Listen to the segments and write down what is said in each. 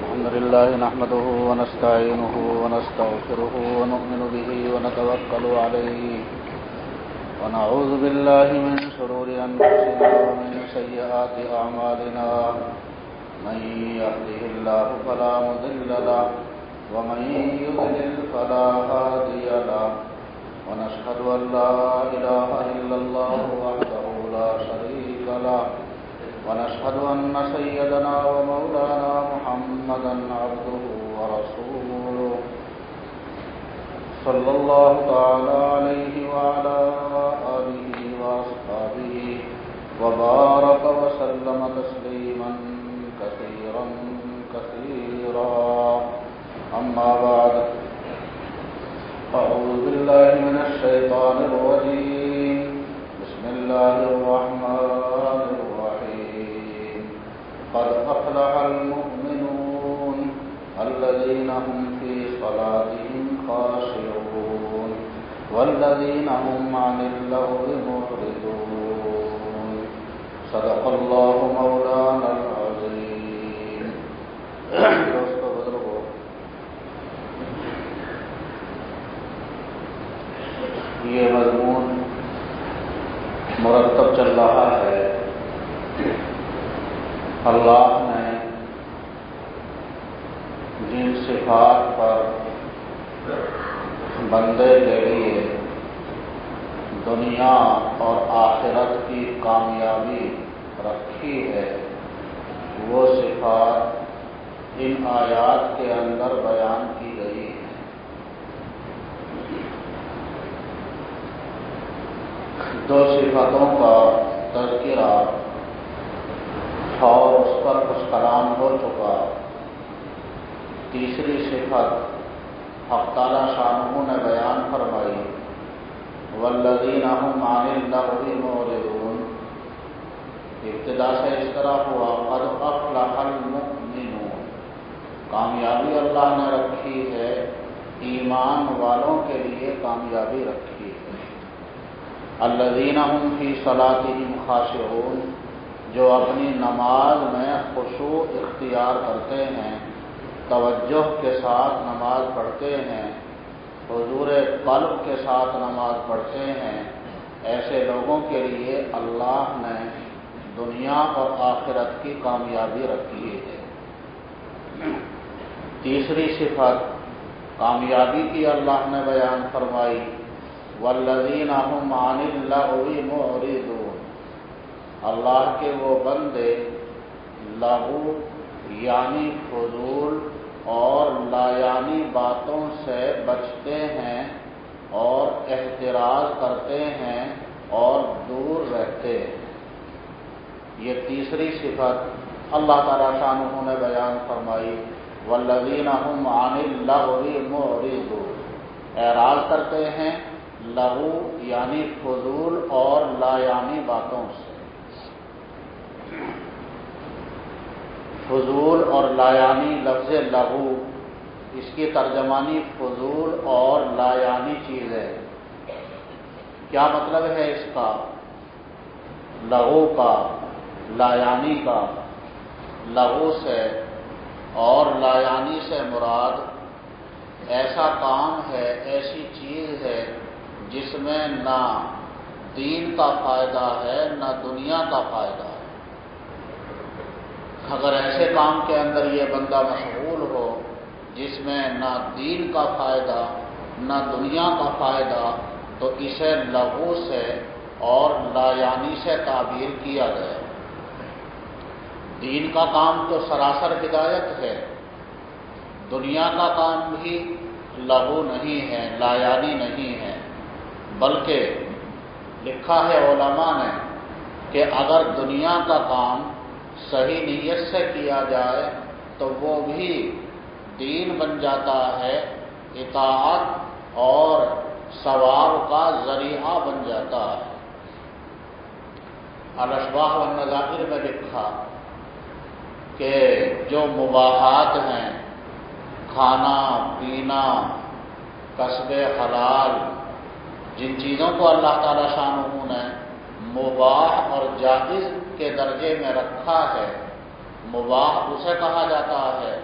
الحمد لله نحمده ونستعينه ونستغفره ونؤمن به ونتوكل عليه ونعوذ بالله من شرور أنفسنا ومن سيئات أعمالنا من يهده الله فلا مضل له ومن يضلل فلا هادي له ونشهد أن لا إله إلا الله وحده لا شريك له ونشهد أن سيدنا ومولانا محمدا عبده ورسوله صلى الله تعالى عليه وعلى آله وأصحابه وبارك وسلم تسليما كثيرا كثيرا أما بعد أعوذ بالله من الشيطان الرجيم بسم الله الرحمن الرحيم قد أفلح المؤمنون الذين هم في صلاتهم خاشعون والذين هم عن اللغو معرضون صدق الله مولانا العظيم. دوستو بزرگو، یہ مضمون مرتب چل رہا ہے. اللہ نے جن صفات پر بندے کے لیے دنیا اور آخرت کی کامیابی رکھی ہے، وہ صفات ان آیات کے اندر بیان کی گئی ہے. دو صفتوں کا تذکرہ اور اس پر کچھ کلام ہو چکا. تیسری صفت حق تعالی شانہ نے بیان فرمائی، والذین هم عن اللغو معرضون. ابتدا سے اس طرح ہوا قد افلح المؤمنون. کامیابی اللہ نے رکھی ہے، ایمان والوں کے لیے کامیابی رکھی ہے. الذین هم فی صلاتهم خاشعون، جو اپنی نماز میں خشوع اختیار کرتے ہیں، توجہ کے ساتھ نماز پڑھتے ہیں، حضور قلب کے ساتھ نماز پڑھتے ہیں، ایسے لوگوں کے لیے اللہ نے دنیا اور آخرت کی کامیابی رکھی ہے. تیسری صفت کامیابی کی اللہ نے بیان فرمائی، والذین هم عن اللغو معرضون. اللہ کے وہ بندے لغو یعنی فضول اور لا یعنی باتوں سے بچتے ہیں اور احتراز کرتے ہیں اور دور رہتے ہیں. یہ تیسری صفت اللہ تعالیٰ شانہ نے بیان فرمائی، والذین هم عن اللغو معرضون. اعراض کرتے ہیں لغو یعنی فضول اور لا یعنی باتوں سے. فضول اور لا یعنی لفظ لغو، اس کی ترجمانی فضول اور لا یعنی چیز ہے. کیا مطلب ہے اس کا؟ لغو کا، لا یعنی کا. لغو سے اور لا یعنی سے مراد ایسا کام ہے، ایسی چیز ہے جس میں نہ دین کا فائدہ ہے نہ دنیا کا فائدہ ہے. اگر ایسے کام کے اندر یہ بندہ مشغول ہو جس میں نہ دین کا فائدہ نہ دنیا کا فائدہ، تو اسے لغو سے اور لا یعنی سے تعبیر کیا گیا. دین کا کام تو سراسر ہدایت ہے، دنیا کا کام بھی لغو نہیں ہے، لا یعنی نہیں ہے. بلکہ لکھا ہے علماء نے کہ اگر دنیا کا کام صحیح نیت سے کیا جائے تو وہ بھی دین بن جاتا ہے، اطاعت اور ثواب کا ذریعہ بن جاتا ہے. الاشباح والنظائر میں لکھا کہ جو مباحات ہیں، کھانا پینا، کسب حلال، جن چیزوں کو اللہ تعالیٰ شانہ نے مباح اور جائز کے درجے میں رکھا ہے، مباح اسے کہا جاتا ہے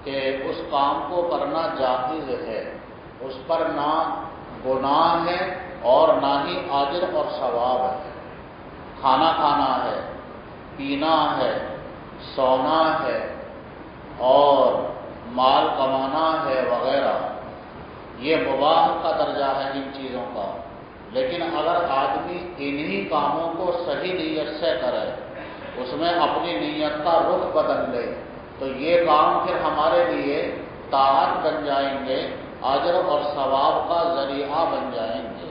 کہ اس کام کو کرنا جائز ہے، اس پر نہ گناہ ہے اور نہ ہی اجر اور ثواب ہے۔ کھانا کھانا ہے، پینا ہے، سونا ہے اور مال کمانا ہے وغیرہ، یہ مباح کا درجہ ہے ان چیزوں کا۔ لیکن اگر آدمی انہی کاموں کو صحیح نیت سے کرے، اس میں اپنی نیت کا رخ بدل لے، تو یہ کام پھر ہمارے لیے طاعت بن جائیں گے، اجر اور ثواب کا ذریعہ بن جائیں گے۔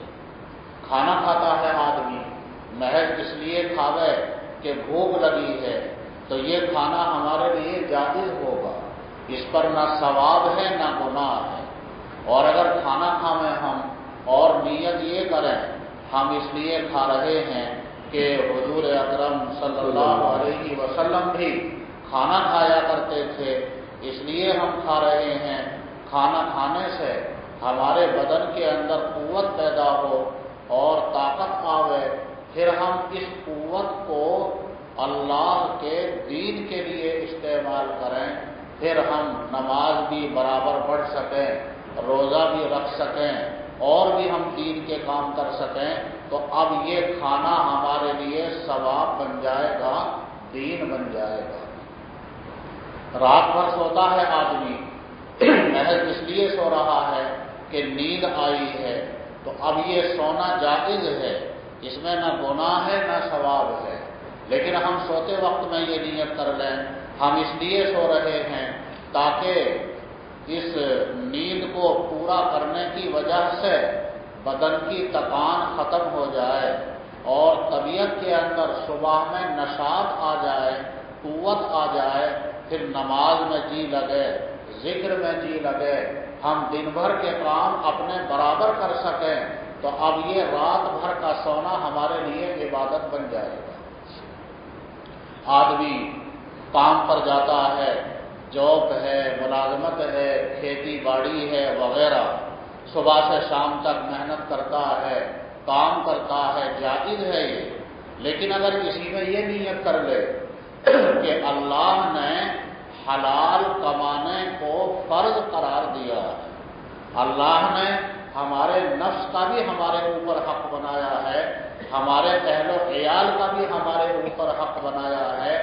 کھانا کھاتا ہے آدمی محض اس لیے کھاوے کہ بھوک لگی ہے، تو یہ کھانا ہمارے لیے جائز ہوگا، اس پر نہ ثواب ہے نہ گناہ ہے۔ اور اگر کھانا کھاویں ہم اور نیت یہ کریں ہم اس لیے کھا رہے ہیں کہ حضور اکرم صلی اللہ علیہ وسلم بھی کھانا کھایا کرتے تھے، اس لیے ہم کھا رہے ہیں، کھانا کھانے سے ہمارے بدن کے اندر قوت پیدا ہو اور طاقت آوے، پھر ہم اس قوت کو اللہ کے دین کے لیے استعمال کریں، پھر ہم نماز بھی برابر پڑھ سکیں، روزہ بھی رکھ سکیں اور بھی ہم دین کے کام کر سکیں، تو اب یہ کھانا ہمارے لیے ثواب بن جائے گا، دین بن جائے گا۔ رات بھر سوتا ہے آدمی محض اس لیے سو رہا ہے کہ نیند آئی ہے، تو اب یہ سونا جائز ہے، اس میں نہ گناہ ہے نہ ثواب ہے۔ لیکن ہم سوتے وقت میں یہ نیت کر لیں ہم اس لیے سو رہے ہیں تاکہ اس نیند کو پورا کرنے کی وجہ سے بدن کی تکان ختم ہو جائے اور طبیعت کے اندر صبح میں نشاط آ جائے، قوت آ جائے، پھر نماز میں جی لگے، ذکر میں جی لگے، ہم دن بھر کے کام اپنے برابر کر سکیں، تو اب یہ رات بھر کا سونا ہمارے لیے عبادت بن جائے گا۔ آدمی کام پر جاتا ہے، جاب ہے، ملازمت ہے، کھیتی باڑی ہے وغیرہ، صبح سے شام تک محنت کرتا ہے، کام کرتا ہے، جائز ہے یہ۔ لیکن اگر کسی میں یہ نیت کر لے کہ اللہ نے حلال کمانے کو فرض قرار دیا ہے، اللہ نے ہمارے نفس کا بھی ہمارے اوپر حق بنایا ہے، ہمارے اہل و عیال کا بھی ہمارے اوپر حق بنایا ہے،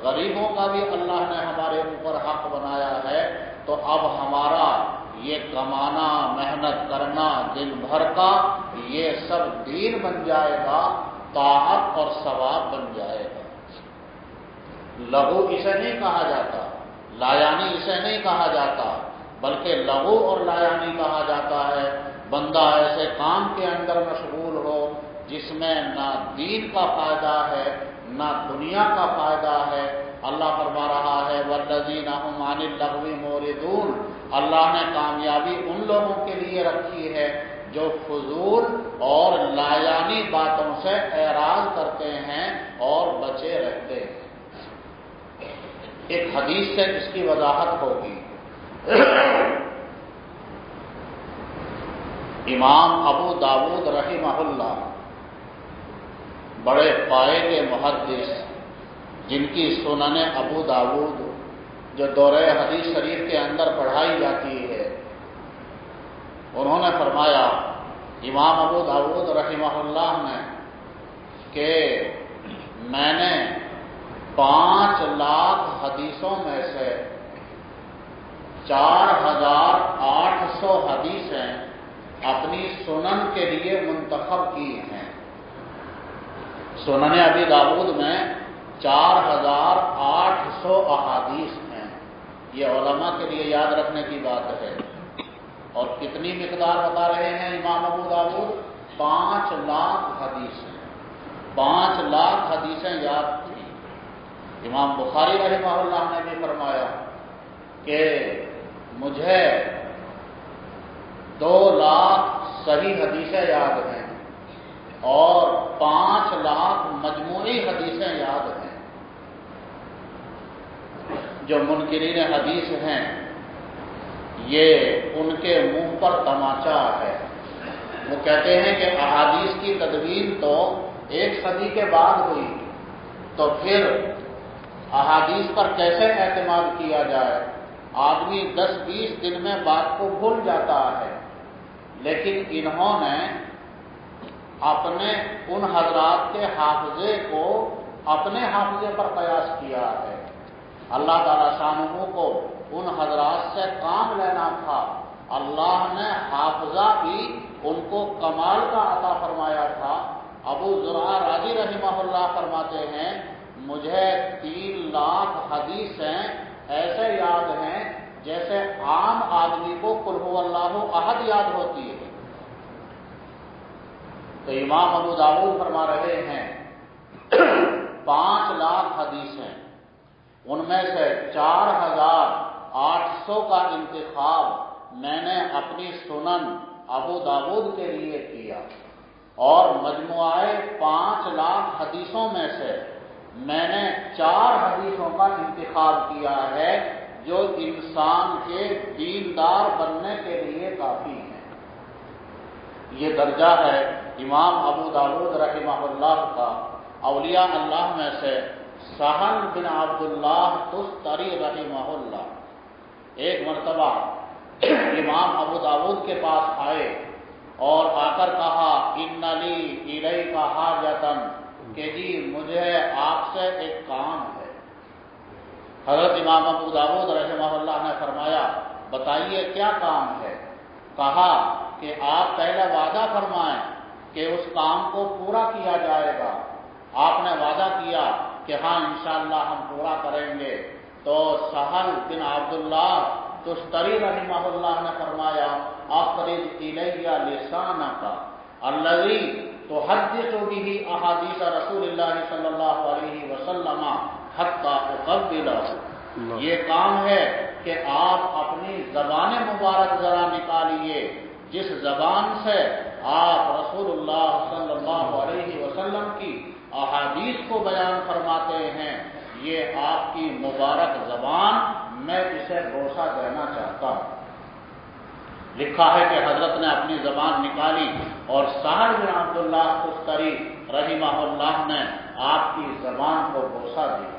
غریبوں کا بھی اللہ نے ہمارے اوپر حق بنایا ہے، تو اب ہمارا یہ کمانا، محنت کرنا دن بھر کا، یہ سب دین بن جائے گا، طاعت اور ثواب بن جائے گا۔ لغو اسے نہیں کہا جاتا، لایانی اسے نہیں کہا جاتا، بلکہ لغو اور لایانی کہا جاتا ہے بندہ ایسے کام کے اندر مشغول ہو جس میں نہ دین کا فائدہ ہے نہ دنیا کا فائدہ ہے۔ اللہ فرما رہا ہے والذین هم عن اللغو معرضون، اللہ نے کامیابی ان لوگوں کے لیے رکھی ہے جو فضول اور لایانی باتوں سے اعراض کرتے ہیں اور بچے رہتے ہیں۔ ایک حدیث سے اس کی وضاحت ہوگی۔ امام ابو داود رحمہ اللہ بڑے پائے کے محدث، جن کی سنن ابو داود جو دورہ حدیث شریف کے اندر پڑھائی جاتی ہے، انہوں نے فرمایا امام ابو داود رحمہ اللہ نے کہ میں نے 5 لاکھ حدیثوں میں سے 4800 حدیثیں اپنی سنن کے لیے منتخب کی ہیں۔ سنن ابی داود میں 4800 احادیث ہیں، یہ علماء کے لیے یاد رکھنے کی بات ہے۔ اور کتنی مقدار بتا رہے ہیں امام ابو داود؟ 5 لاکھ حدیثیں، 5 لاکھ حدیثیں یاد تھی۔ امام بخاری رحمہ اللہ نے بھی فرمایا کہ مجھے 2 لاکھ صحیح حدیثیں یاد ہیں اور 5 لاکھ مجموعی حدیثیں یاد ہیں۔ جو منکرین حدیث ہیں یہ ان کے منہ پر تماچا ہے، وہ کہتے ہیں کہ احادیث کی تدوین تو 1 صدی کے بعد ہوئی، تو پھر احادیث پر کیسے اعتماد کیا جائے؟ آدمی 10-20 دن میں بات کو بھول جاتا ہے، لیکن انہوں نے اپنے ان حضرات کے حافظے کو اپنے حافظے پر قیاس کیا ہے۔ اللہ تعالیٰ شانہ کو ان حضرات سے کام لینا تھا، اللہ نے حافظہ بھی ان کو کمال کا عطا فرمایا تھا۔ ابو زرعہ راضی رحمہ اللہ فرماتے ہیں مجھے 3 لاکھ حدیثیں ایسے یاد ہیں جیسے عام آدمی کو قل هو اللہ احد یاد ہوتی ہے۔ تو امام ابو داؤد فرما رہے ہیں 5 لاکھ حدیثیں، ان میں سے 4800 کا انتخاب میں نے اپنی سنن ابو داؤد کے لیے کیا، اور مجموعہ 5 لاکھ حدیثوں میں سے میں نے 4 حدیثوں کا انتخاب کیا ہے جو انسان کے دیندار بننے کے لیے کافی ہیں۔ یہ درجہ ہے امام ابو داؤد رحمہ اللہ کا۔ اولیاء اللہ میں سے سہل بن عبداللہ تستری رحمہ اللہ ایک مرتبہ امام ابو داؤد کے پاس آئے اور آ کر کہا ان لی الیک حاجۃ، کہ جی مجھے آپ سے ایک کام ہے۔ حضرت امام ابو داؤد رحمہ اللہ نے فرمایا بتائیے کیا کام ہے؟ کہا کہ آپ پہلے وعدہ فرمائیں کہ اس کام کو پورا کیا جائے گا۔ آپ نے وعدہ کیا کہ ہاں انشاءاللہ ہم پورا کریں گے۔ تو سہل بن عبداللہ تستری رحمہ اللہ نے فرمایا اخرج الی لسانک الذی تحدث به احادیث رسول اللہ صلی اللہ علیہ وسلم حتی اقبلہ۔ یہ کام ہے کہ آپ اپنی زبان مبارک ذرا نکالیے، جس زبان سے آپ رسول اللہ صلی اللہ علیہ وسلم کی احادیث کو بیان فرماتے ہیں، یہ آپ کی مبارک زبان، میں اسے بوسہ دینا چاہتا ہوں۔ لکھا ہے کہ حضرت نے اپنی زبان نکالی اور سہل بن عبداللہ تستری رحمہ اللہ نے آپ کی زبان کو بوسہ دیا۔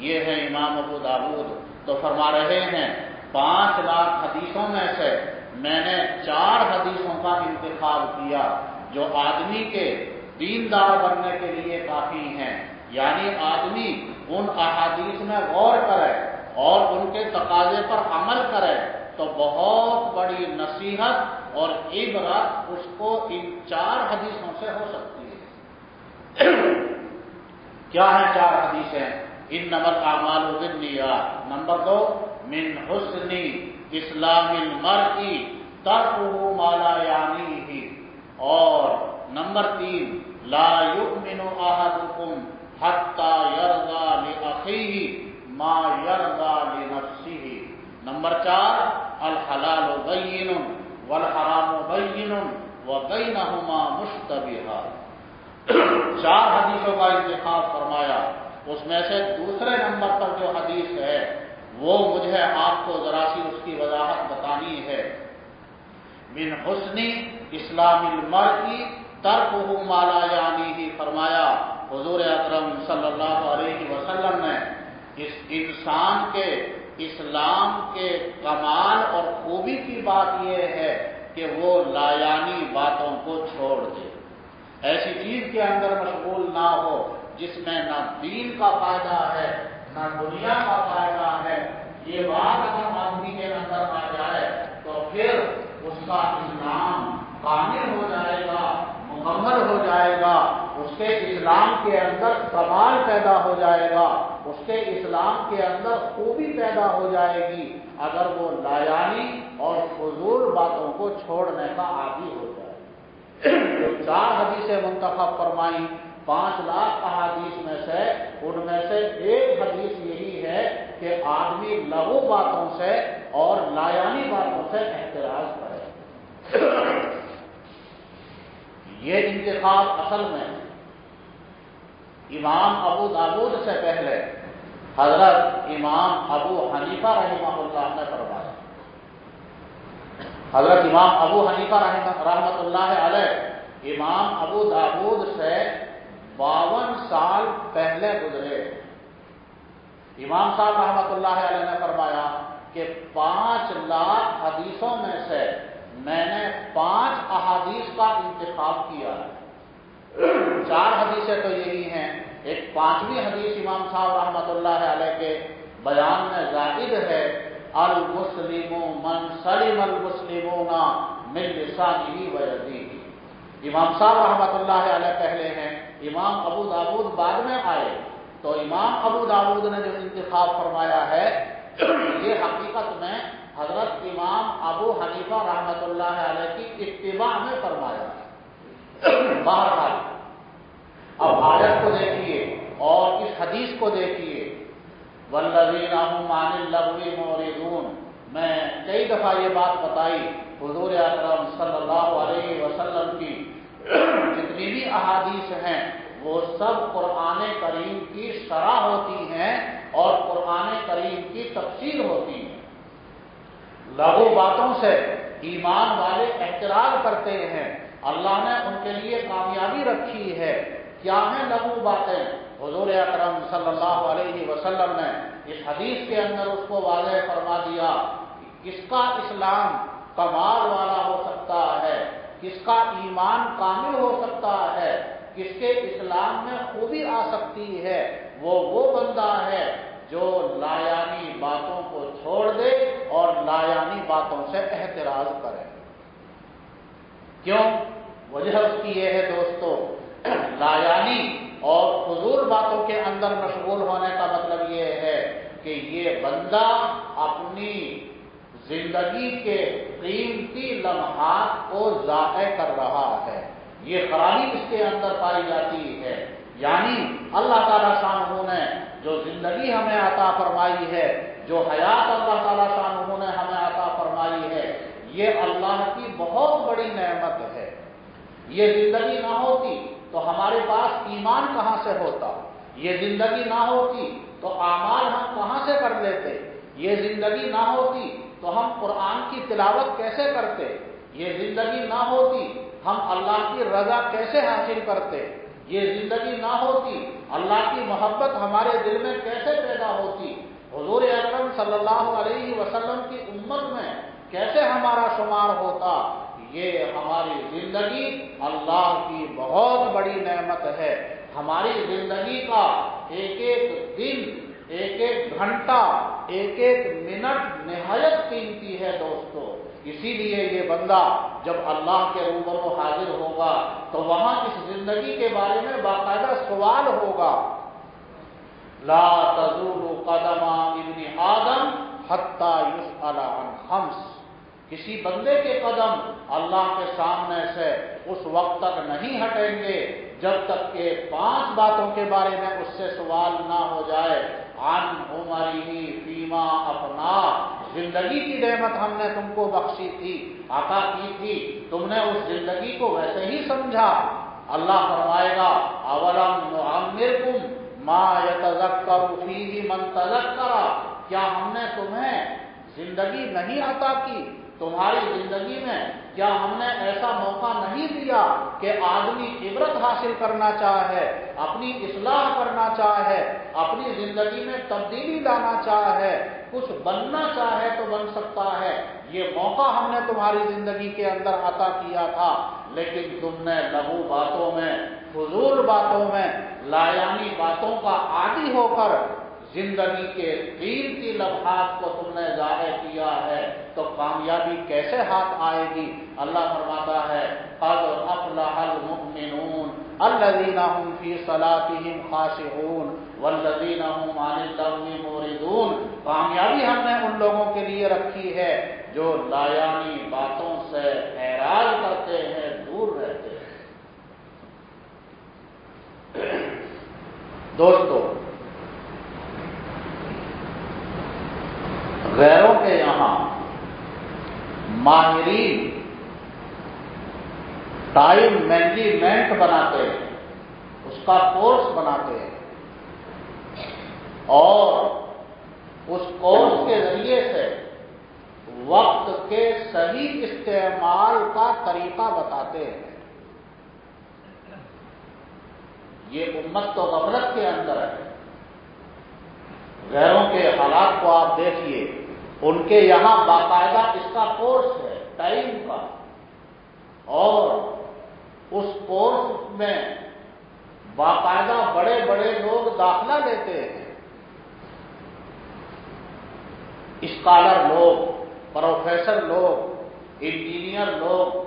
یہ ہے امام ابو داؤد۔ تو فرما رہے ہیں 5 لاکھ حدیثوں میں سے میں نے 4 حدیثوں کا انتخاب کیا جو آدمی کے دیندار بننے کے لیے کافی ہیں، یعنی آدمی ان احادیث میں غور کرے اور ان کے تقاضے پر عمل کرے تو بہت بڑی نصیحت اور عبرت اس کو ان 4 حدیثوں سے ہو سکتی ہے۔ کیا ہیں 4 حدیثیں؟ انما الاعمال بالنیات، نمبر 2 من حسن اسلام المرء ترکہ ما لا یعنیہ، اور نمبر 3 لا یؤمن احدکم حتی یرضی لأخیہ ما یرضی لنفسہ، نمبر 4 الحلال بین والحرام بین وبینہما مشتبہات۔ 4 حدیثوں کا انتخاب فرمایا، اس میں سے دوسرے نمبر پر جو حدیث ہے وہ مجھے آپ کو ذرا سی اس کی وضاحت بتانی ہے۔ من حسن اسلام المرء ترکہ ما لا یعنیہ، فرمایا حضور اکرم صلی اللہ علیہ وسلم نے اس انسان کے اسلام کے کمال اور خوبی کی بات یہ ہے کہ وہ لایانی باتوں کو چھوڑ دے، ایسی چیز کے اندر مشغول نہ ہو جس میں نہ دین کا فائدہ ہے نہ دنیا کا فائدہ ہے۔ یہ بات اگر آدمی کے اندر آ جائے تو پھر اس کا اسلام کامل ہو جائے گا، مکمل ہو جائے گا، اس کے اسلام کے اندر کمال پیدا ہو جائے گا، اس کے اسلام کے اندر خوبی پیدا ہو جائے گی اگر وہ لایانی اور فضول باتوں کو چھوڑنے کا عادی ہو جائے۔ جو 4 حدیثیں منتخب فرمائی 5 لاکھ احادیث میں سے، ان میں سے ایک حدیث یہی ہے کہ آدمی لغو باتوں سے اور لایانی باتوں سے احتراز کرے۔ یہ انتخاب اصل میں امام ابو داؤد سے پہلے حضرت امام ابو حنیفہ رحمہ اللہ نے فرمایا۔ حضرت امام ابو حنیفہ رحمۃ اللہ علیہ امام ابو داؤد سے 52 سال پہلے گزرے، امام صاحب رحمۃ اللہ علیہ نے فرمایا کہ 5 لاکھ حدیثوں میں سے میں نے 5 احادیث کا انتخاب کیا ہے۔ 4 حدیثیں تو یہی ہیں، ایک 5ویں حدیث امام صاحب رحمۃ اللہ علیہ کے بیان میں زائد ہے، المسلم من سلم المسلمون من لسانہ و یدیہ۔ امام صاحب رحمۃ اللہ علیہ پہلے ہیں، امام ابو داؤد بعد میں آئے، تو امام ابو داؤد نے جو انتخاب فرمایا ہے یہ حقیقت میں حضرت امام ابو حنیفہ رحمۃ اللہ علیہ کی اتباع میں فرمایا ہے۔ بہرحال اب آیت کو دیکھیے اور اس حدیث کو دیکھیے، والذین هم عن اللغو معرضون۔ میں کئی دفعہ یہ بات بتائی، حضور اکرم صلی اللہ علیہ وسلم کی جتنی بھی احادیث ہیں وہ سب قرآن کریم کی شرح ہوتی ہیں اور قرآن کریم کی تفسیر ہوتی ہیں۔ لغو باتوں سے ایمان والے احتراز کرتے ہیں، اللہ نے ان کے لیے کامیابی رکھی ہے۔ کیا ہیں لغو باتیں؟ حضور اکرم صلی اللہ علیہ وسلم نے اس حدیث کے اندر اس کو واضح فرما دیا کہ کس کا اسلام کمال والا ہو سکتا ہے، کس کا ایمان کامل ہو سکتا ہے، کس کے اسلام میں خوبی آ سکتی ہے، وہ بندہ ہے جو لایانی باتوں کو چھوڑ دے اور لایانی باتوں سے احتراز کرے۔ کیوں؟ وجہ اس کی یہ ہے دوستو، لایانی اور فضول باتوں کے اندر مشغول ہونے کا مطلب یہ ہے کہ یہ بندہ اپنی زندگی کے قیمتی لمحات کو ضائع کر رہا ہے، یہ خرابی اس کے اندر پائی جاتی ہے۔ یعنی اللہ تعالیٰ شانہ نے جو زندگی ہمیں عطا فرمائی ہے، جو حیات اللہ تعالیٰ شانہ نے ہمیں عطا فرمائی ہے، یہ اللہ کی بہت بڑی نعمت ہے۔ یہ زندگی نہ ہوتی تو ہمارے پاس ایمان کہاں سے ہوتا؟ یہ زندگی نہ ہوتی تو اعمال ہم کہاں سے کر لیتے؟ یہ زندگی نہ ہوتی تو ہم قرآن کی تلاوت کیسے کرتے؟ یہ زندگی نہ ہوتی ہم اللہ کی رضا کیسے حاصل کرتے؟ یہ زندگی نہ ہوتی اللہ کی محبت ہمارے دل میں کیسے پیدا ہوتی؟ حضور اکرم صلی اللہ علیہ وسلم کی امت میں کیسے ہمارا شمار ہوتا؟ یہ ہماری زندگی اللہ کی بہت بڑی نعمت ہے۔ ہماری زندگی کا ایک ایک دن، ایک ایک گھنٹہ، ایک ایک منٹ نہایت قیمتی ہے دوستو۔ اسی لیے یہ بندہ جب اللہ کے روبرو حاضر ہوگا تو وہاں اس زندگی کے بارے میں باقاعدہ سوال ہوگا، لا تزول قدم ابن آدم حتی یسأل عن خمس۔ کسی بندے کے قدم اللہ کے سامنے سے اس وقت تک نہیں ہٹیں گے جب تک کہ 5 باتوں کے بارے میں اس سے سوال نہ ہو جائے۔ عن عمرہ فیما افنا، زندگی کی نعمت ہم نے تم کو بخشی تھی، عطا کی تھی، تم نے اس زندگی کو ویسے ہی سمجھا۔ اللہ فرمائے گا اولم نعمرکم ما یتذکر فیہ من تذکر، کیا ہم نے تمہیں زندگی نہیں عطا کی؟ تمہاری زندگی میں کیا ہم نے ایسا موقع نہیں دیا کہ آدمی عبرت حاصل کرنا چاہے، اپنی اصلاح کرنا چاہے، اپنی زندگی میں تبدیلی لانا چاہے، کچھ بننا چاہے تو بن سکتا ہے؟ یہ موقع ہم نے تمہاری زندگی کے اندر عطا کیا تھا، لیکن تم نے لغو باتوں میں، فضول باتوں میں، لایانی باتوں کا عادی ہو کر زندگی کے قیمتی لمحات کو تم نے ضائع کیا ہے، تو کامیابی کیسے ہاتھ آئے گی؟ اللہ فرماتا ہے قد افلح المؤمنون الذین هم فی صلاتهم خاشعون والذین هم عن اللغو معرضون۔ کامیابی ہم نے ان لوگوں کے لیے رکھی ہے جو لایانی باتوں سے اعراض کرتے ہیں، دور رہتے ہیں۔ دوستو، غیروں کے یہاں ماہرین ٹائم مینجمنٹ بناتے ہیں، اس کا کورس بناتے ہیں اور اس کورس کے ذریعے سے وقت کے صحیح استعمال کا طریقہ بتاتے ہیں۔ یہ امت تو غفلت کے اندر ہے، غیروں کے حالات کو آپ دیکھیے، ان کے یہاں باقاعدہ اس کا کورس ہے ٹائم کا، اور اس کورس میں باقاعدہ بڑے بڑے لوگ داخلہ لیتے ہیں، اسکالر لوگ، پروفیسر لوگ، انجینئر لوگ،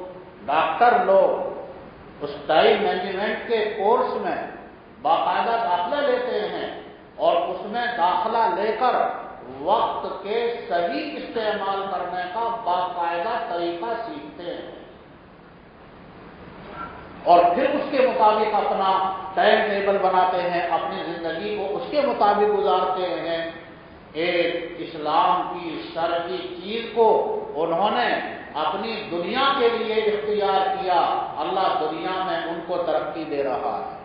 ڈاکٹر لوگ اس ٹائم مینجمنٹ کے کورس میں باقاعدہ داخلہ لیتے ہیں، اور اس میں داخلہ لے کر وقت کے صحیح استعمال کرنے کا باقاعدہ طریقہ سیکھتے ہیں، اور پھر اس کے مطابق اپنا ٹائم ٹیبل بناتے ہیں، اپنی زندگی کو اس کے مطابق گزارتے ہیں۔ ایک اسلام کی شرعی چیز کو انہوں نے اپنی دنیا کے لیے اختیار کیا، اللہ دنیا میں ان کو ترقی دے رہا ہے۔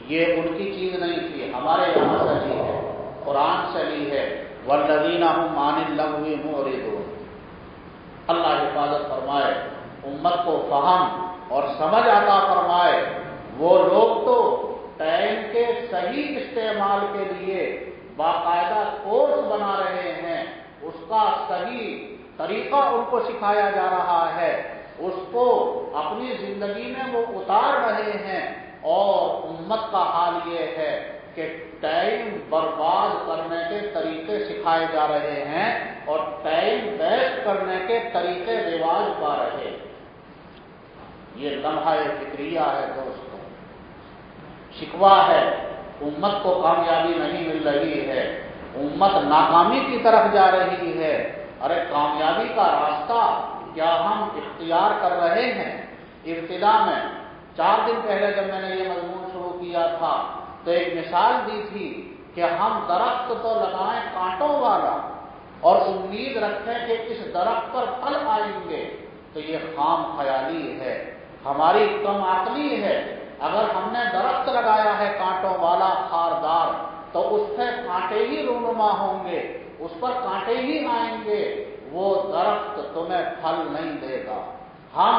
یہ ان کی چیز نہیں تھی، ہمارے یہاں سے لی ہے، قرآن سے لی ہے، والذین هم عن اللغو معرضون۔ اللہ حفاظت فرمائے، امت کو فہم اور سمجھ عطا فرمائے۔ وہ لوگ تو ٹائم کے صحیح استعمال کے لیے باقاعدہ کورس بنا رہے ہیں، اس کا صحیح طریقہ ان کو سکھایا جا رہا ہے، اس کو اپنی زندگی میں وہ اتار رہے ہیں، اور امت کا حال یہ ہے کہ ٹائم برباد کرنے کے طریقے سکھائے جا رہے ہیں، اور ٹائم ویسٹ کرنے کے طریقے رواج پا رہے ہیں۔ یہ لمحہ فکریہ ہے دوستو، شکوہ ہے، امت کو کامیابی نہیں مل رہی ہے، امت ناکامی کی طرف جا رہی ہے۔ ارے کامیابی کا راستہ کیا ہم اختیار کر رہے ہیں؟ ابتدا میں 4 دن پہلے جب میں نے یہ مضمون شروع کیا تھا تو ایک مثال دی تھی کہ ہم درخت تو لگائیں کانٹوں والا اور امید رکھیں کہ اس درخت پر پھل آئیں گے، تو یہ خام خیالی ہے، ہماری کم عقلی ہے۔ اگر ہم نے درخت لگایا ہے کانٹوں والا خاردار تو اس سے کانٹے ہی رونما ہوں گے، اس پر کانٹے ہی آئیں گے، وہ درخت تمہیں پھل نہیں دے گا۔ ہم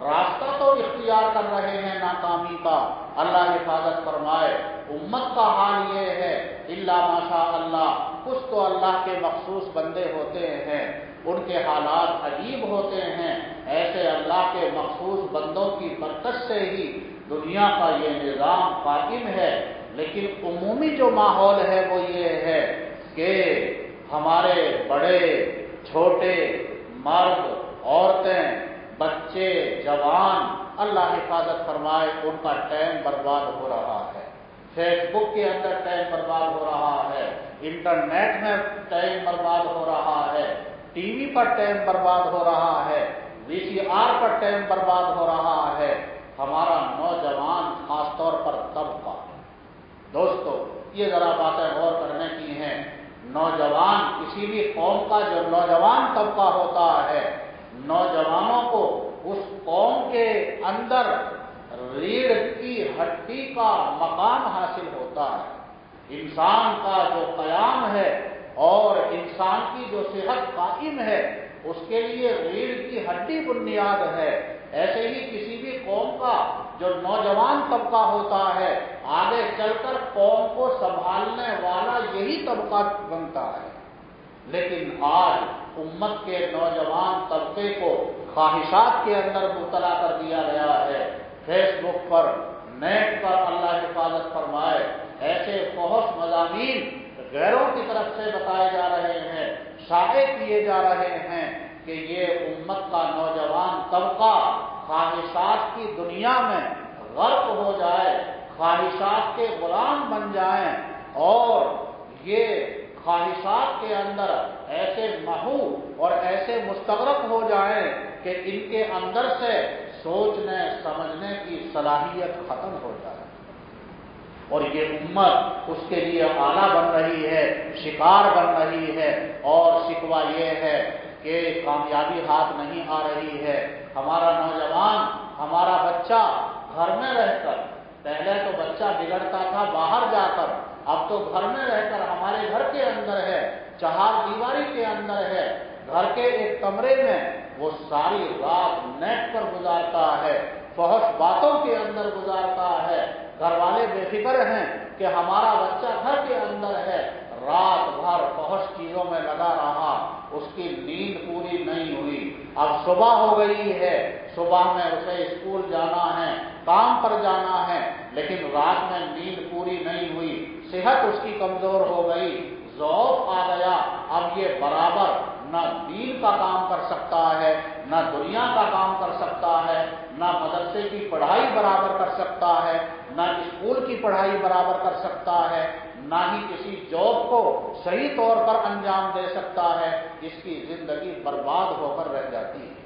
راستہ تو اختیار کر رہے ہیں ناکامی کا، اللہ حفاظت فرمائے۔ امت کا حال یہ ہے، الا ماشاء اللہ، کچھ تو اللہ کے مخصوص بندے ہوتے ہیں، ان کے حالات عجیب ہوتے ہیں، ایسے اللہ کے مخصوص بندوں کی برکت سے ہی دنیا کا یہ نظام قائم ہے۔ لیکن عمومی جو ماحول ہے وہ یہ ہے کہ ہمارے بڑے چھوٹے، مرد، عورتیں، بچے، جوان، اللہ حفاظت فرمائے، ان کا ٹائم برباد ہو رہا ہے، فیس بک کے اندر ٹائم برباد ہو رہا ہے، انٹرنیٹ میں ٹائم برباد ہو رہا ہے، ٹی وی پر ٹائم برباد ہو رہا ہے، وی سی آر پر ٹائم برباد ہو رہا ہے۔ ہمارا نوجوان خاص طور پر طبقہ، دوستو یہ ذرا باتیں غور کرنے کی ہیں۔ نوجوان، کسی بھی قوم کا جو نوجوان طبقہ ہوتا ہے، نوجوانوں کو اس قوم کے اندر ریڑھ کی ہڈی کا مقام حاصل ہوتا ہے۔ انسان کا جو قیام ہے اور انسان کی جو صحت قائم ہے، اس کے لیے ریڑھ کی ہڈی بنیاد ہے۔ ایسے ہی کسی بھی قوم کا جو نوجوان طبقہ ہوتا ہے، آگے چل کر قوم کو سنبھالنے والا یہی طبقہ بنتا ہے۔ لیکن آج امت کے نوجوان طبقے کو خواہشات کے اندر مبتلا کر دیا گیا ہے۔ فیس بک پر، نیٹ پر اللہ حفاظت فرمائے، ایسے فحش مضامین غیروں کی طرف سے بتائے جا رہے ہیں، شائع کیے جا رہے ہیں کہ یہ امت کا نوجوان طبقہ خواہشات کی دنیا میں غرق ہو جائے، خواہشات کے غلام بن جائیں، اور یہ خواہشات کے اندر ایسے محو اور ایسے مستغرق ہو جائیں کہ ان کے اندر سے سوچنے سمجھنے کی صلاحیت ختم ہو جائے، اور یہ امت اس کے لیے آلہ بن رہی ہے، شکار بن رہی ہے۔ اور شکوہ یہ ہے کہ کامیابی ہاتھ نہیں آ رہی ہے۔ ہمارا نوجوان، ہمارا بچہ گھر میں رہ کر، پہلے تو بچہ بگڑتا تھا باہر جا کر، اب تو گھر میں رہ کر ہمارے گھر کے اندر ہے، چہار دیواری کے اندر ہے، گھر کے ایک کمرے میں وہ ساری رات نیٹ پر گزارتا ہے، فحش باتوں کے اندر گزارتا ہے، گھر والے بے فکر ہیں کہ ہمارا بچہ گھر کے اندر ہے، رات بھر فحش چیزوں میں لگا رہا، اس کی نیند پوری نہیں ہوئی، اب صبح ہو گئی ہے، صبح میں اسے اسکول جانا ہے، کام پر جانا ہے، لیکن رات میں نیند پوری نہیں ہوئی، صحت اس کی کمزور ہو گئی، ذوق آ گیا، اب یہ برابر نہ دین کا کام کر سکتا ہے، نہ دنیا کا کام کر سکتا ہے، نہ مدرسے کی پڑھائی برابر کر سکتا ہے، نہ اسکول کی پڑھائی برابر کر سکتا ہے، نہ ہی کسی جاب کو صحیح طور پر انجام دے سکتا ہے، اس کی زندگی برباد ہو کر رہ جاتی ہے۔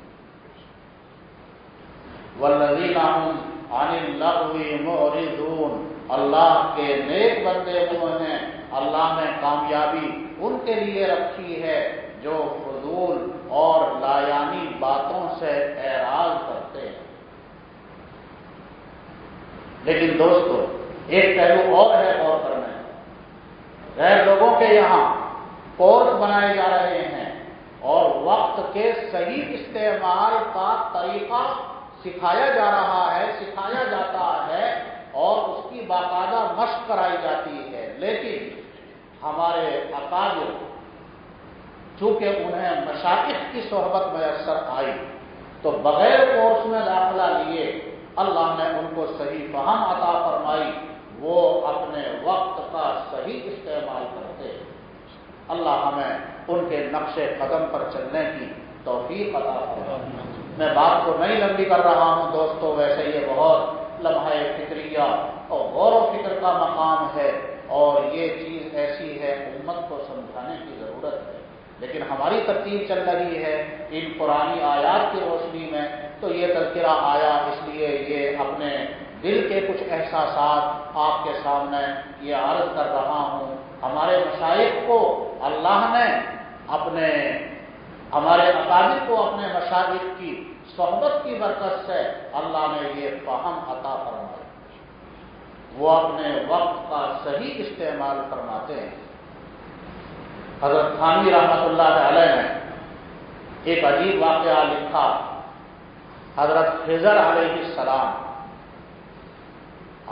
والذین هم عن اللغو معرضون، اللہ کے نیک بندے وہ ہیں، اللہ نے کامیابی ان کے لیے رکھی ہے جو فضول اور لایانی باتوں سے اعراض کرتے ہیں۔ لیکن دوستو ایک پہلو اور ہے غور کرنے، غیر لوگوں کے یہاں کورس بنائے جا رہے ہیں اور وقت کے صحیح استعمال کا طریقہ سکھایا جا رہا ہے، سکھایا جاتا ہے اور اس کی باقاعدہ مشق کرائی جاتی ہے، لیکن ہمارے اکابر چونکہ انہیں مشائخ کی صحبت میسر آئی تو بغیر کورس میں داخلہ لیے اللہ نے ان کو صحیح فہم عطا فرمائی، وہ اپنے وقت کا صحیح استعمال کرتے ہیں۔ اللہ ہمیں ان کے نقش قدم پر چلنے کی توفیق عطا فرمائے۔ میں بات کو نہیں لمبی کر رہا ہوں دوستو، ویسے یہ بہت لمحہ فکریہ اور غور و فکر کا مقام ہے اور یہ چیز ایسی ہے امت کو سمجھانے کی ضرورت ہے، لیکن ہماری ترتیب چل رہی ہے ان قرآنی آیات کی روشنی میں، تو یہ تذکرہ آیا اس لیے یہ اپنے دل کے کچھ احساسات آپ کے سامنے یہ عرض کر رہا ہوں۔ ہمارے مشائخ کو اللہ نے ہمارے اکابر کو اپنے مشائخ کی صحبت کی برکت سے اللہ نے یہ فہم عطا فرمایا، وہ اپنے وقت کا صحیح استعمال فرماتے ہیں۔ حضرت تھانوی رحمۃ اللہ علیہ نے ایک عجیب واقعہ لکھا۔ حضرت خضر علیہ السلام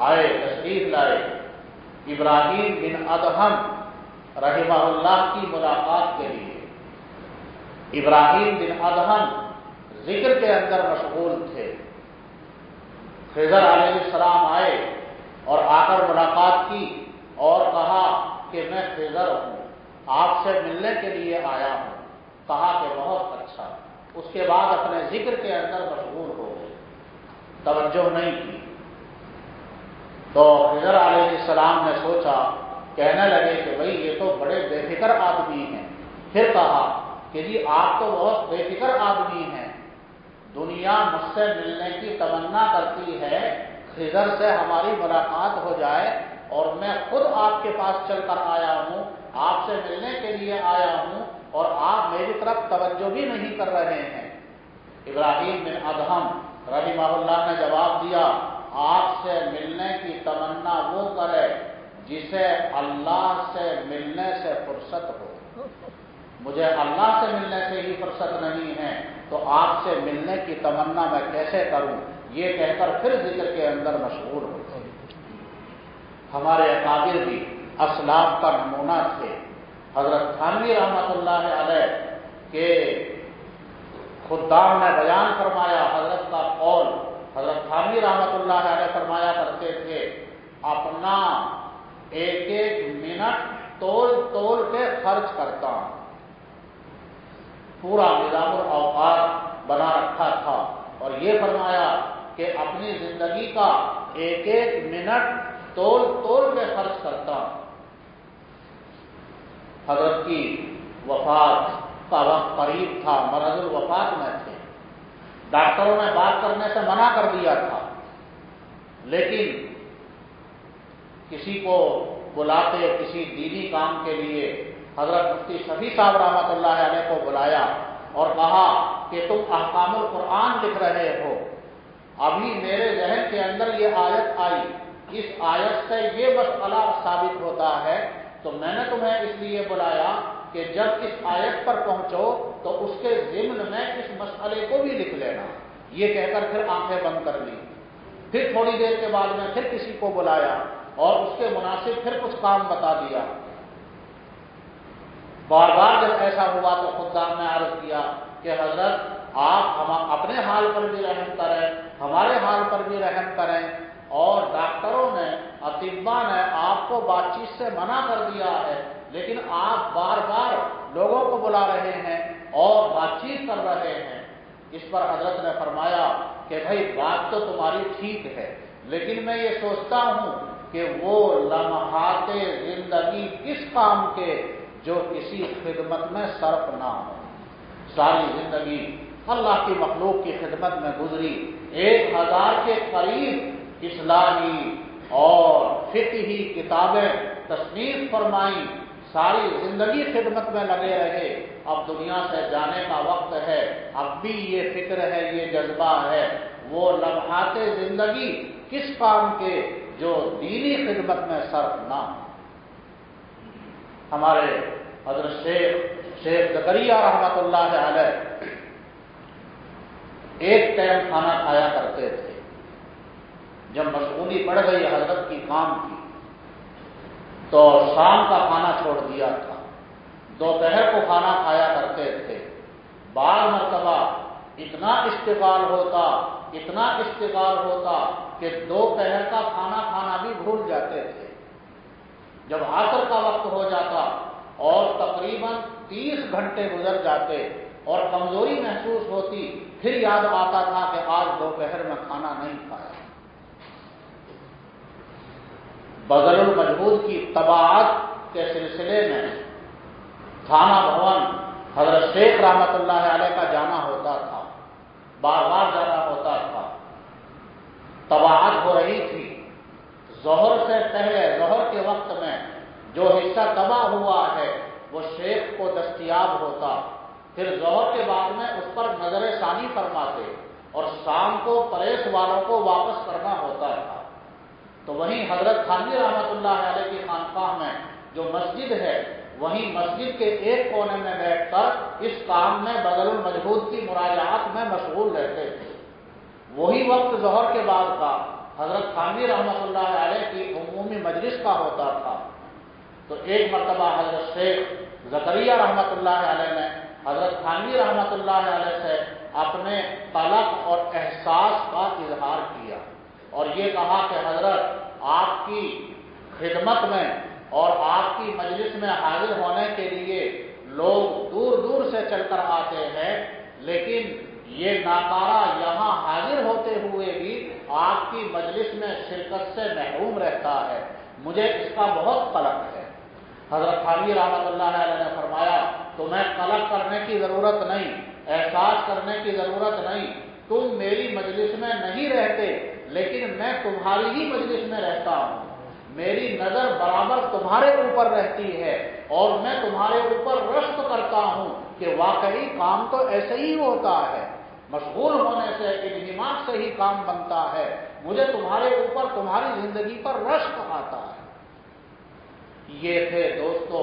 آئے، تشریف لائے ابراہیم بن ادہم رحمہ اللہ کی ملاقات کے لیے۔ ابراہیم بن ادہم ذکر کے اندر مشغول تھے، خضر علیہ السلام آئے اور آ کر ملاقات کی اور کہا کہ میں خضر ہوں، آپ سے ملنے کے لیے آیا ہوں۔ کہا کہ بہت اچھا، اس کے بعد اپنے ذکر کے اندر مشغول ہو گئے، توجہ نہیں کی۔ تو خضر علیہ السلام نے سوچا، کہنے لگے کہ بھئی یہ تو بڑے بے فکر آدمی ہیں۔ پھر کہا کہ جی آپ تو بہت بے فکر آدمی ہیں، دنیا مجھ سے ملنے کی تمنا کرتی ہے، خضر سے ہماری ملاقات ہو جائے اور میں خود آپ کے پاس چل کر آیا ہوں، آپ سے ملنے کے لیے آیا ہوں اور آپ میری طرف توجہ بھی نہیں کر رہے ہیں۔ ابراہیم بن ادہم رحمہ اللہ نے جواب دیا، آپ سے ملنے کی تمنا وہ کرے جسے اللہ سے ملنے سے فرصت ہو، مجھے اللہ سے ملنے سے ہی فرصت نہیں ہے تو آپ سے ملنے کی تمنا میں کیسے کروں، یہ کہہ کر پھر ذکر کے اندر مشغول ہوتے۔ ہمارے اکابر بھی اسلاف کا نمونہ تھے۔ حضرت تھانوی رحمۃ اللہ علیہ کے خدام نے بیان فرمایا حضرت کا قول، حضرت تھانوی رحمۃ اللہ علیہ فرمایا کرتے تھے، اپنا ایک ایک منٹ تول تول کے خرچ کرتا ہوں۔ پورا نظام الاوقات بنا رکھا تھا اور یہ فرمایا کہ اپنی زندگی کا ایک ایک منٹ تول تول کے خرچ کرتا ہوں۔ حضرت کی وفات کا وقت قریب تھا، مرض الوفات میں تھے، ڈاکٹروں نے بات کرنے سے منع کر دیا تھا، لیکن کسی کو بلاتے کسی دینی کام کے لیے حضرت مفتی شفیع صاحب رحمۃ اللہ علیہ کو بلایا اور کہا کہ تم احکام القرآن لکھ رہے ہو، ابھی میرے ذہن کے اندر یہ آیت آئی، اس آیت سے یہ مسئلہ ثابت ہوتا ہے، تو میں نے تمہیں اس لیے بلایا کہ جب اس آیت پر پہنچو تو اس کے ضمن میں اس مسئلے کو بھی لکھ لینا۔ یہ کہہ کر پھر آنکھیں بند کر لی. پھر تھوڑی دیر کے بعد میں پھر کسی کو بلایا اور اس کے مناسب پھر کچھ کام بتا دیا. بار بار جب ایسا ہوا تو خدام نے عرض کیا کہ حضرت آپ ہم اپنے حال پر بھی رحم کریں، ہمارے حال پر بھی رحم کریں، اور ڈاکٹروں نے، اطباء نے آپ کو بات چیت سے منع کر دیا ہے، لیکن آپ بار بار لوگوں کو بلا رہے ہیں اور بات چیت کر رہے ہیں. اس پر حضرت نے فرمایا کہ بھائی بات تو تمہاری ٹھیک ہے، لیکن میں یہ سوچتا ہوں کہ وہ لمحات زندگی کس کام کے جو کسی خدمت میں صرف نہ ہو. ساری زندگی اللہ کی مخلوق کی خدمت میں گزری، 1000 کے قریب اصلاحی اور فقہی کتابیں تصنیف فرمائیں، ساری زندگی خدمت میں لگے رہے. اب دنیا سے جانے کا وقت ہے، اب بھی یہ فکر ہے، یہ جذبہ ہے، وہ لمحات زندگی کس کام کے جو دینی خدمت میں صرف نہ ہو. ہمارے حضرت شیخ زکریا رحمۃ اللہ علیہ ایک ٹائم کھانا کھایا کرتے تھے. جب مشغولی بڑھ گئی حضرت کی کام کی تو شام کا کھانا چھوڑ دیا تھا، دوپہر کو کھانا کھایا کرتے تھے. بعض مرتبہ اتنا اشتغال ہوتا کہ دوپہر کا کھانا کھانا بھی بھول جاتے تھے. جب عصر کا وقت ہو جاتا اور تقریباً 30 گھنٹے گزر جاتے اور کمزوری محسوس ہوتی، پھر یاد آتا تھا کہ آج دوپہر میں کھانا نہیں کھایا. بذل المجہود کی طباعت کے سلسلے میں تھانہ بھون حضرت شیخ رحمۃ اللہ علیہ کا جانا ہوتا تھا، بار بار جانا ہوتا تھا. طباعت ہو رہی تھی، ظہر سے پہلے، ظہر کے وقت میں جو حصہ طبع ہوا ہے وہ شیخ کو دستیاب ہوتا، پھر ظہر کے بعد میں اس پر نظر ثانی فرماتے اور شام کو پریس والوں کو واپس کرنا ہوتا تھا. تو وہیں حضرت تھانوی رحمۃ اللہ علیہ کی خانقاہ میں جو مسجد ہے، وہیں مسجد کے ایک کونے میں بیٹھ کر اس کام میں بذل المجہود کی مراجعات میں مشغول رہتے تھے. وہی وقت ظہر کے بعد کا حضرت تھانوی رحمۃ اللہ علیہ کی عمومی مجلس کا ہوتا تھا. تو ایک مرتبہ حضرت شیخ زکریا رحمۃ اللہ علیہ نے حضرت تھانوی رحمۃ اللہ علیہ سے اپنے قلق اور احساس کا اظہار کیا اور یہ کہا کہ حضرت آپ کی خدمت میں اور آپ کی مجلس میں حاضر ہونے کے لیے لوگ دور دور سے چل کر آتے ہیں، لیکن یہ ناکارہ یہاں حاضر ہوتے ہوئے بھی آپ کی مجلس میں شرکت سے محروم رہتا ہے، مجھے اس کا بہت قلق ہے. حضرت تھانوی رحمۃ اللہ علیہ نے فرمایا تمہیں قلق کرنے کی ضرورت نہیں، احساس کرنے کی ضرورت نہیں، تم میری مجلس میں نہیں رہتے لیکن میں تمہاری ہی مجلس میں رہتا ہوں. میری نظر برابر تمہارے اوپر رہتی ہے اور میں تمہارے اوپر رشک کرتا ہوں کہ واقعی کام تو ایسے ہی ہوتا ہے، مشغول ہونے سے، انہماک سے ہی کام بنتا ہے. مجھے تمہارے اوپر، تمہاری زندگی پر رشک آتا ہے. یہ تھے دوستو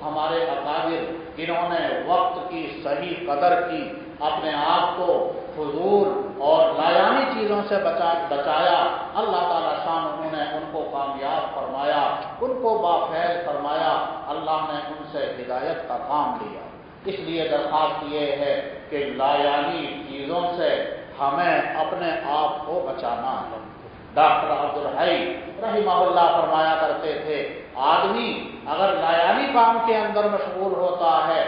ہمارے اکابر، جنہوں نے وقت کی صحیح قدر کی، اپنے آپ کو فضول اور لایانی چیزوں سے بچایا. اللہ تعالیٰ شان انہوں نے ان کو کامیاب فرمایا، ان کو بافیض فرمایا. اللہ نے ان سے ہدایت کا کام لیا. اس لیے درخواست یہ ہے کہ لایانی چیزوں سے ہمیں اپنے آپ کو بچانا ہے. ڈاکٹر عبدالحی رحمہ اللہ فرمایا کرتے تھے آدمی اگر لایانی کام کے اندر مشغول ہوتا ہے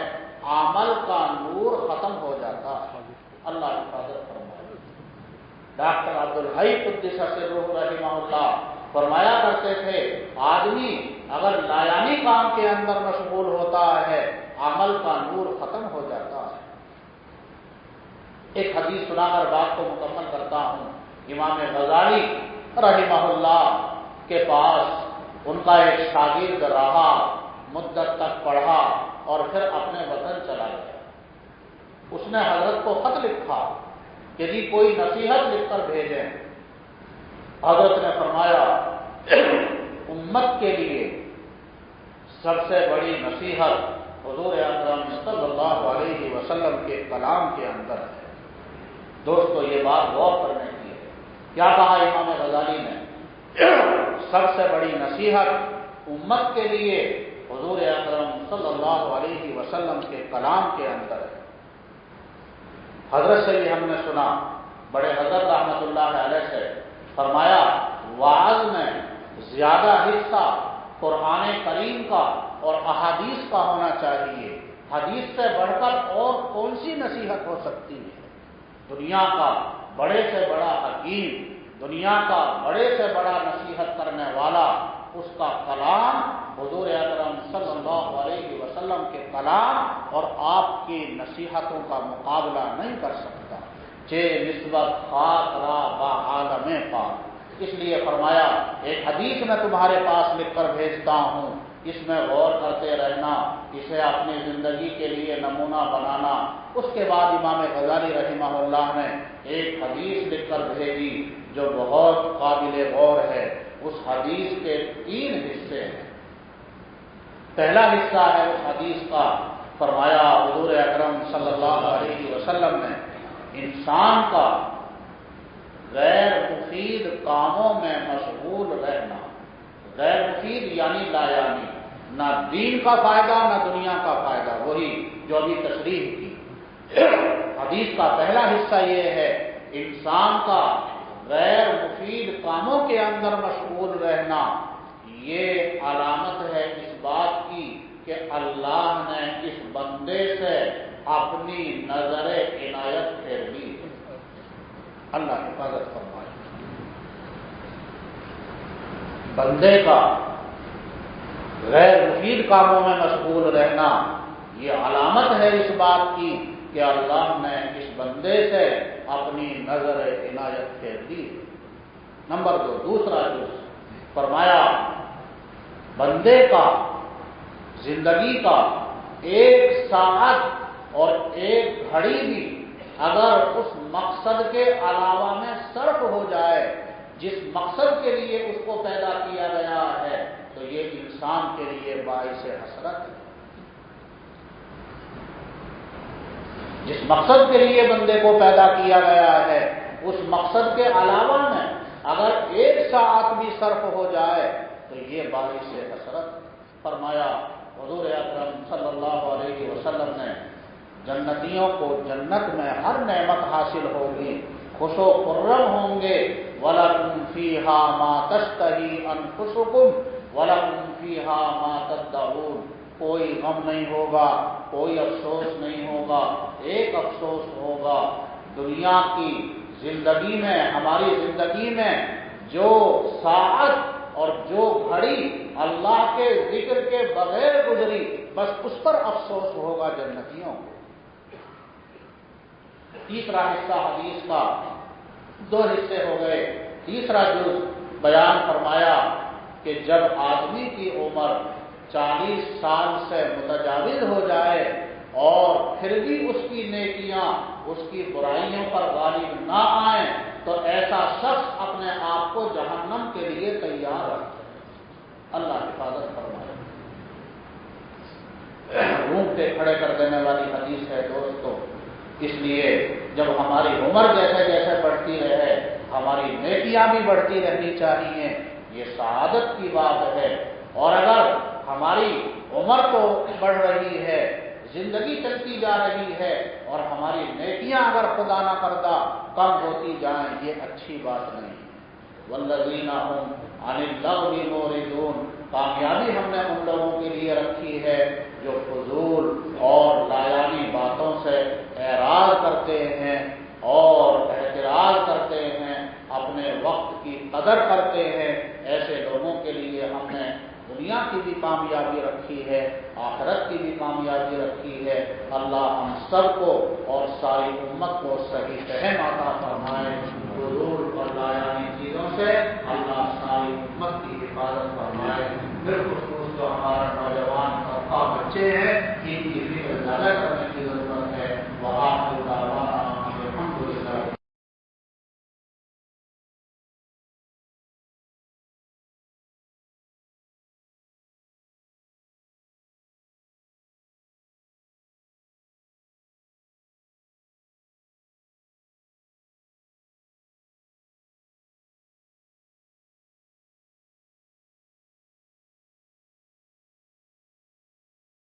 عمل کا نور ختم ہو جاتا ہے. اللہ حفاظت فرمائے. ڈاکٹر عبدالحی قدس سرہ رحمہ اللہ فرمایا کرتے تھے آدمی اگر لایانی کام کے اندر مشغول ہوتا ہے عمل کا نور ختم ہو جاتا ہے. ایک حدیث سنا کر بات کو مکمل کرتا ہوں. امام غزالی رحمہ اللہ کے پاس ان کا ایک شاگرد رہا، مدت تک پڑھا اور پھر اپنے وطن چلا گیا. اس نے حضرت کو خط لکھا کہ جی کوئی نصیحت لکھ کر بھیجیں. حضرت نے فرمایا امت کے لیے سب سے بڑی نصیحت حضور اکرم صلی اللہ علیہ وسلم کے کلام کے اندر ہے. دوستو یہ بات غور کرنے کی ہے. کیا کہا امام غزالی نے؟ سب سے بڑی نصیحت امت کے لیے حضور اکرم صلی اللہ علیہ وسلم کے کلام کے اندر ہے. حضرت سے بھی ہم نے سنا، بڑے حضرت رحمۃ اللہ علیہ سے فرمایا وعظ میں زیادہ حصہ قرآن کریم کا اور احادیث کا ہونا چاہیے. حدیث سے بڑھ کر اور کون سی نصیحت ہو سکتی ہے؟ دنیا کا بڑے سے بڑا حکیم، دنیا کا بڑے سے بڑا نصیحت کرنے والا، اس کا کلام حضور اکرم صلی اللہ علیہ وسلم کے کلام اور آپ کی نصیحتوں کا مقابلہ نہیں کر سکتا. چے نسبت خاک را با عالم پاک. اس لیے فرمایا ایک حدیث میں تمہارے پاس لکھ کر بھیجتا ہوں، اس میں غور کرتے رہنا، اسے اپنی زندگی کے لیے نمونہ بنانا. اس کے بعد امام غزالی رحمہ اللہ نے ایک حدیث لکھ کر بھیجی جو بہت قابل غور ہے. اس حدیث کے 3 حصے ہیں. پہلا حصہ ہے اس حدیث کا، فرمایا حضور اکرم صلی اللہ علیہ وسلم نے انسان کا غیر مفید کاموں میں مشغول رہنا. غیر مفید یعنی لا یعنی، نہ دین کا فائدہ نہ دنیا کا فائدہ، وہی جو ابھی تشریح کی. حدیث کا پہلا حصہ یہ ہے انسان کا غیر مفید کاموں کے اندر مشغول رہنا. یہ علامت ہے اس بات کی کہ اللہ نے اس بندے سے اپنی نظر عنایت پھیر لی. اللہ حفاظت فرمائے. بندے کا غیر مفید کاموں میں مشغول رہنا یہ علامت ہے اس بات کی کہ اللہ نے اس بندے سے اپنی نظر عنایت پھیر دی. نمبر 2، دوسرا جز فرمایا بندے کا زندگی کا 1 ساعت اور 1 گھڑی بھی اگر اس مقصد کے علاوہ میں صرف ہو جائے جس مقصد کے لیے اس کو پیدا کیا گیا ہے تو یہ انسان کے لیے باعث حسرت ہے. جس مقصد کے لیے بندے کو پیدا کیا گیا ہے اس مقصد کے علاوہ میں اگر 1 ساعت بھی صرف ہو جائے تو یہ باعث حسرت. فرمایا حضور اکرم صلی اللہ علیہ وسلم نے جنتیوں کو جنت میں ہر نعمت حاصل ہوگی، خوش و خرم ہوں گے. وَلَكُمْ فِيهَا مَا تَشْتَهِي أَنفُسُكُمْ وَلَكُمْ فِيهَا مَا تَدَّعُونَ. کوئی غم نہیں ہوگا، کوئی افسوس نہیں ہوگا. ایک افسوس ہوگا دنیا کی زندگی میں، ہماری زندگی میں جو ساعت اور جو گھڑی اللہ کے ذکر کے بغیر گزری بس اس پر افسوس ہوگا جنتیوں کو. تیسرا حصہ حدیث کا 2 حصے ہو گئے. تیسرا جز بیان فرمایا کہ جب آدمی کی عمر 40 سال سے متجاوز ہو جائے اور پھر بھی اس کی نیکیاں اس کی برائیوں پر غالب نہ آئیں تو ایسا شخص اپنے آپ کو جہنم کے لیے تیار رکھے. اللہ حفاظت فرمائے. رونگٹے کھڑے کر دینے والی حدیث ہے دوستو. اس لیے جب ہماری عمر جیسے جیسے بڑھتی رہے ہماری نیکیاں بھی بڑھتی رہنی چاہیے. یہ سعادت کی بات ہے. اور اگر ہماری عمر تو بڑھ رہی ہے، زندگی چلتی جا رہی ہے اور ہماری نیکیاں اگر خدا نہ کردہ کم ہوتی جائیں یہ اچھی بات نہیں. والذین هم عن اللغو معرضون. کامیابی ہم نے ان لوگوں کے لیے رکھی ہے جو فضول اور لایانی باتوں سے اعراض کرتے ہیں اور احتراز کرتے ہیں، اپنے وقت کی قدر کرتے ہیں. ایسے لوگوں کے لیے ہم نے دنیا کی بھی کامیابی رکھی ہے، آخرت کی بھی کامیابی رکھی ہے. اللہ ہم سب کو اور ساری امت کو صحیح فہم عطا فرمائے. فضول اور لایانی چیزوں سے اللہ ساری امت کی حفاظت فرمائے. بالخصوص جو ہمارا نوجوان